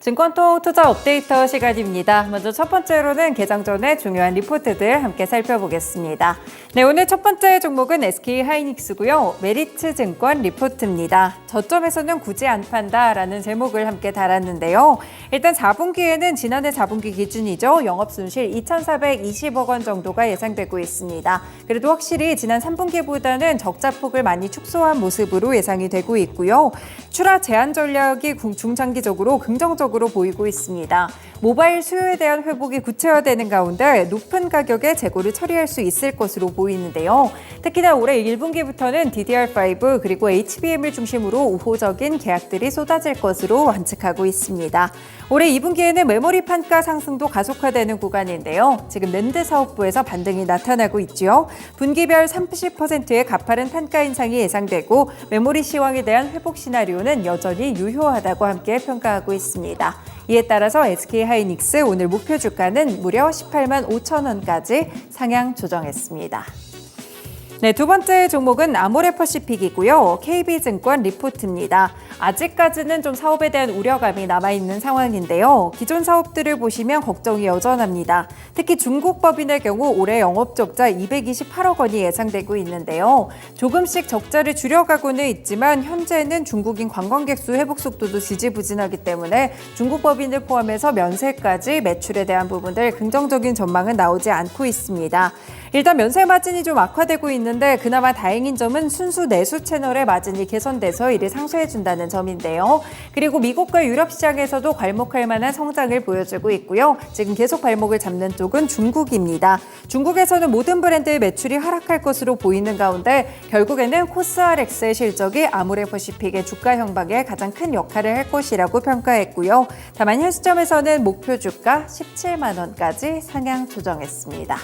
증권통 투자 업데이터 시간입니다. 먼저 첫 번째로는 개장 전에 중요한 리포트들 함께 살펴보겠습니다. 네, 오늘 첫 번째 종목은 SK하이닉스고요. 메리츠증권 리포트입니다. 저점에서는 굳이 안 판다라는 제목을 함께 달았는데요. 일단 4분기에는 지난해 4분기 기준이죠. 영업손실 2,420억 원 정도가 예상되고 있습니다. 그래도 확실히 지난 3분기보다는 적자폭을 많이 축소한 모습으로 예상이 되고 있고요. 출하 제한 전략이 중장기적으로 긍정적으로 보이고 있습니다. 모바일 수요에 대한 회복이 구체화되는 가운데 높은 가격에 재고를 처리할 수 있을 것으로 보이는데요. 특히나 올해 1분기부터는 DDR5 그리고 HBM을 중심으로 우호적인 계약들이 쏟아질 것으로 관측하고 있습니다. 올해 2분기에는 메모리 판가 상승도 가속화되는 구간인데요. 지금 낸드 사업부에서 반등이 나타나고 있죠. 분기별 30%의 가파른 판가 인상이 예상되고 메모리 시황에 대한 회복 시나리오는 여전히 유효하다고 함께 평가하고 있습니다. 이에 따라서 SK하이닉스 오늘 목표 주가는 무려 18만 5천 원까지 상향 조정했습니다. 네, 두 번째 종목은 아모레퍼시픽이고요. KB증권 리포트입니다. 아직까지는 좀 사업에 대한 우려감이 남아있는 상황인데요. 기존 사업들을 보시면 걱정이 여전합니다. 특히 중국 법인의 경우 올해 영업 적자 228억 원이 예상되고 있는데요. 조금씩 적자를 줄여가고는 있지만 현재는 중국인 관광객 수 회복 속도도 지지부진하기 때문에 중국 법인을 포함해서 면세까지 매출에 대한 부분들 긍정적인 전망은 나오지 않고 있습니다. 일단 면세 마진이 좀 악화되고 있는데 그나마 다행인 점은 순수 내수 채널의 마진이 개선돼서 이를 상쇄해준다는 점인데요. 그리고 미국과 유럽 시장에서도 괄목할 만한 성장을 보여주고 있고요. 지금 계속 발목을 잡는 쪽은 중국입니다. 중국에서는 모든 브랜드의 매출이 하락할 것으로 보이는 가운데 결국에는 코스알엑스의 실적이 아모레퍼시픽의 주가 형방에 가장 큰 역할을 할 것이라고 평가했고요. 다만 현 시점에서는 목표 주가 17만 원까지 상향 조정했습니다.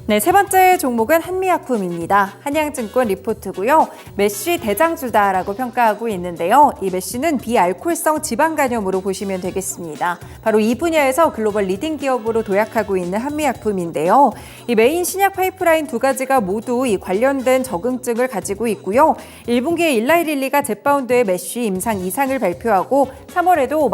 네, 세 번째 종목은 한미약품입니다. 한양증권 리포트고요. 메쉬 대장주다라고 평가하고 있는데요. 이 메쉬는 비알코올성 지방간염으로 보시면 되겠습니다. 바로 이 분야에서 글로벌 리딩 기업으로 도약하고 있는 한미약품인데요. 이 메인 신약 파이프라인 두 가지가 모두 이 관련된 적응증을 가지고 있고요. 1분기에 일라이릴리가 젯바운드의 메쉬 임상 2상을 발표하고 3월에도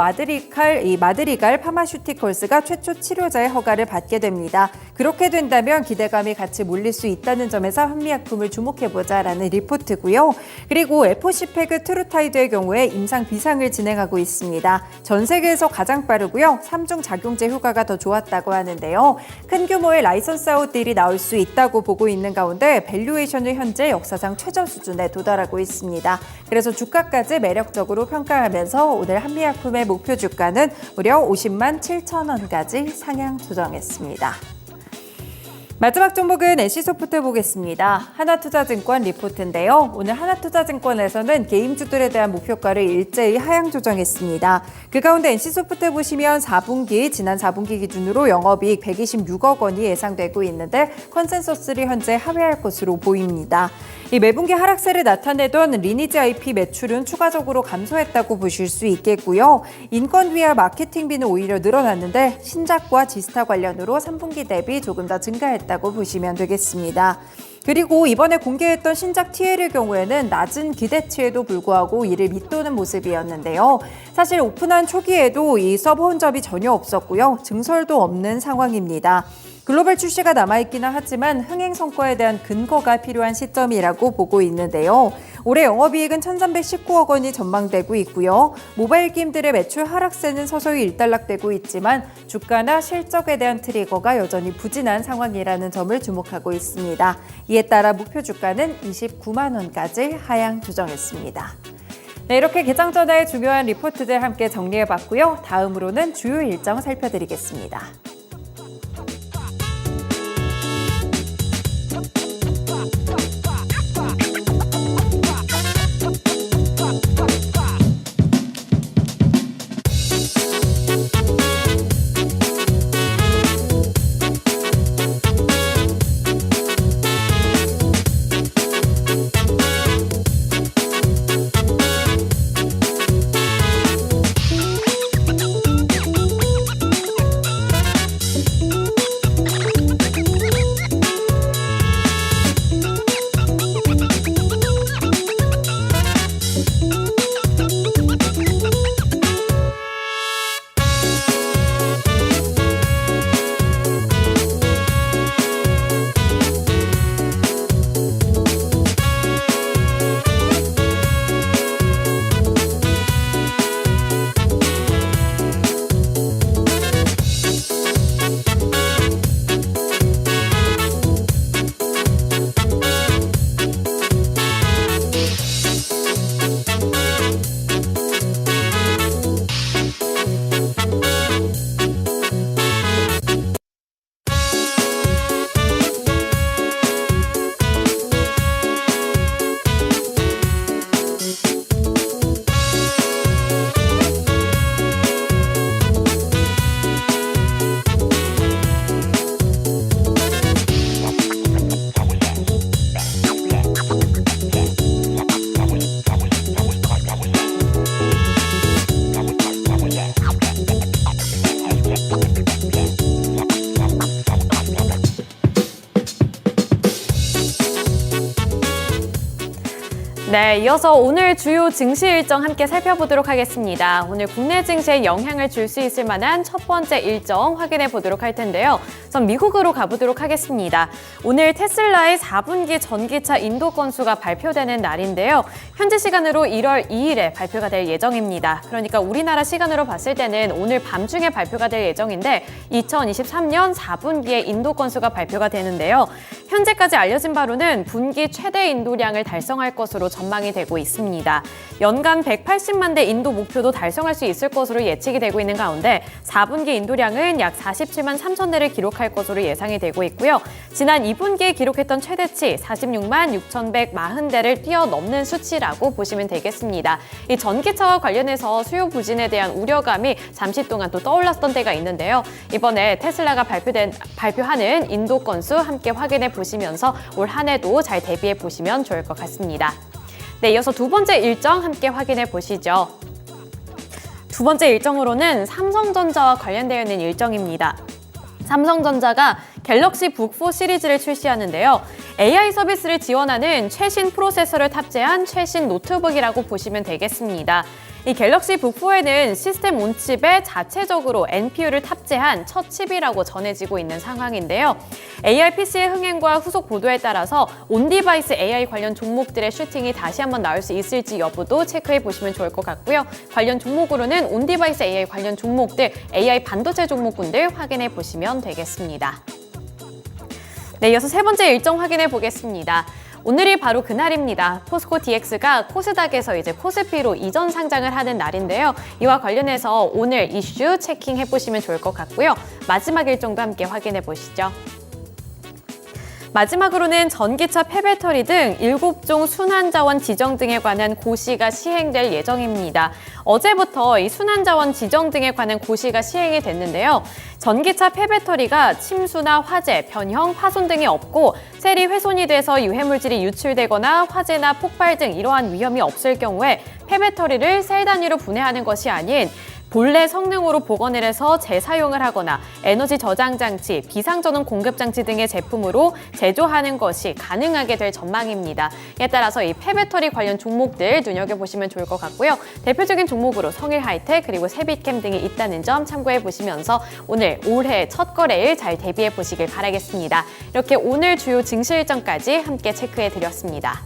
마드리갈 파마슈티컬스가 최초 치료자의 허가를 받게 됩니다. 그렇게 된다면 기대감이 같이 몰릴 수 있다는 점에서 한미약품을 주목해보자라는 리포트고요. 그리고 에포시페그 트루타이드의 경우에 임상 비상을 진행하고 있습니다. 전 세계에서 가장 빠르고요. 3중 작용제 효과가 더 좋았다고 하는데요. 큰 규모의 라이선스 아웃 딜이 나올 수 있다고 보고 있는 가운데 밸류에이션은 현재 역사상 최저 수준에 도달하고 있습니다. 그래서 주가까지 매력적으로 평가하면서 오늘 한미약품의 목표 주가는 무려 50만 7천 원까지 상향 조정했습니다. 마지막 종목은 NC소프트 보겠습니다. 하나투자증권 리포트인데요. 오늘 하나투자증권에서는 게임주들에 대한 목표가를 일제히 하향 조정했습니다. 그 가운데 NC소프트 보시면 지난 4분기 기준으로 영업이익 126억 원이 예상되고 있는데 컨센서스를 현재 하회할 것으로 보입니다. 이 매분기 하락세를 나타내던 리니지 IP 매출은 추가적으로 감소했다고 보실 수 있겠고요. 인건비와 마케팅비는 오히려 늘어났는데 신작과 지스타 관련으로 3분기 대비 조금 더 증가했다고 보시면 되겠습니다. 그리고 이번에 공개했던 신작 TL의 경우에는 낮은 기대치에도 불구하고 이를 밑도는 모습이었는데요. 사실 오픈한 초기에도 이 서버 혼잡이 전혀 없었고요. 증설도 없는 상황입니다. 글로벌 출시가 남아있기는 하지만 흥행 성과에 대한 근거가 필요한 시점이라고 보고 있는데요. 올해 영업이익은 1,319억 원이 전망되고 있고요. 모바일 게임들의 매출 하락세는 서서히 일단락되고 있지만 주가나 실적에 대한 트리거가 여전히 부진한 상황이라는 점을 주목하고 있습니다. 이에 따라 목표 주가는 29만 원까지 하향 조정했습니다. 네, 이렇게 개장 전에 중요한 리포트들 함께 정리해봤고요. 다음으로는 주요 일정 살펴드리겠습니다. 네, 이어서 오늘 주요 증시 일정 함께 살펴보도록 하겠습니다. 오늘 국내 증시에 영향을 줄 수 있을 만한 첫 번째 일정 확인해 보도록 할 텐데요. 우선 미국으로 가보도록 하겠습니다. 오늘 테슬라의 4분기 전기차 인도 건수가 발표되는 날인데요. 현지 시간으로 1월 2일에 발표가 될 예정입니다. 그러니까 우리나라 시간으로 봤을 때는 오늘 밤중에 발표가 될 예정인데 2023년 4분기에 인도 건수가 발표가 되는데요. 현재까지 알려진 바로는 분기 최대 인도량을 달성할 것으로 전망이 되고 있습니다. 연간 180만 대 인도 목표도 달성할 수 있을 것으로 예측이 되고 있는 가운데 4분기 인도량은 약 47만 3천 대를 기록할 것으로 예상이 되고 있고요. 지난 2분기에 기록했던 최대치 46만 6,140대를 뛰어넘는 수치라고 보시면 되겠습니다. 이 전기차와 관련해서 수요 부진에 대한 우려감이 잠시 동안 또 떠올랐던 때가 있는데요. 이번에 테슬라가 발표하는 인도 건수 함께 확인해 보시면서 올 한 해도 잘 대비해 보시면 좋을 것 같습니다. 네, 이어서 두 번째 일정 함께 확인해 보시죠. 두 번째 일정으로는 삼성전자와 관련되어 있는 일정입니다. 삼성전자가 갤럭시 북4 시리즈를 출시하는데요. AI 서비스를 지원하는 최신 프로세서를 탑재한 최신 노트북이라고 보시면 되겠습니다. 이 갤럭시 북4에는 시스템 온칩에 자체적으로 NPU를 탑재한 첫 칩이라고 전해지고 있는 상황인데요. AR PC의 흥행과 후속 보도에 따라서 온디바이스 AI 관련 종목들의 슈팅이 다시 한번 나올 수 있을지 여부도 체크해 보시면 좋을 것 같고요. 관련 종목으로는 온디바이스 AI 관련 종목들, AI 반도체 종목군들 확인해 보시면 되겠습니다. 네, 이어서 세 번째 일정 확인해 보겠습니다. 오늘이 바로 그날입니다. 포스코 DX가 코스닥에서 이제 코스피로 이전 상장을 하는 날인데요. 이와 관련해서 오늘 이슈 체킹해 보시면 좋을 것 같고요. 마지막 일정도 함께 확인해 보시죠. 마지막으로는 전기차 폐배터리 등 7종 순환자원 지정 등에 관한 고시가 시행될 예정입니다. 어제부터 이 순환자원 지정 등에 관한 고시가 시행이 됐는데요. 전기차 폐배터리가 침수나 화재, 변형, 파손 등이 없고 셀이 훼손이 돼서 유해물질이 유출되거나 화재나 폭발 등 이러한 위험이 없을 경우에 폐배터리를 셀 단위로 분해하는 것이 아닌 본래 성능으로 복원을 해서 재사용을 하거나 에너지 저장 장치, 비상전원 공급 장치 등의 제품으로 제조하는 것이 가능하게 될 전망입니다. 이에 따라서 이 폐배터리 관련 종목들 눈여겨보시면 좋을 것 같고요. 대표적인 종목으로 성일하이텍 그리고 세빛캠 등이 있다는 점 참고해 보시면서 오늘 올해 첫 거래일 잘 대비해 보시길 바라겠습니다. 이렇게 오늘 주요 증시 일정까지 함께 체크해 드렸습니다.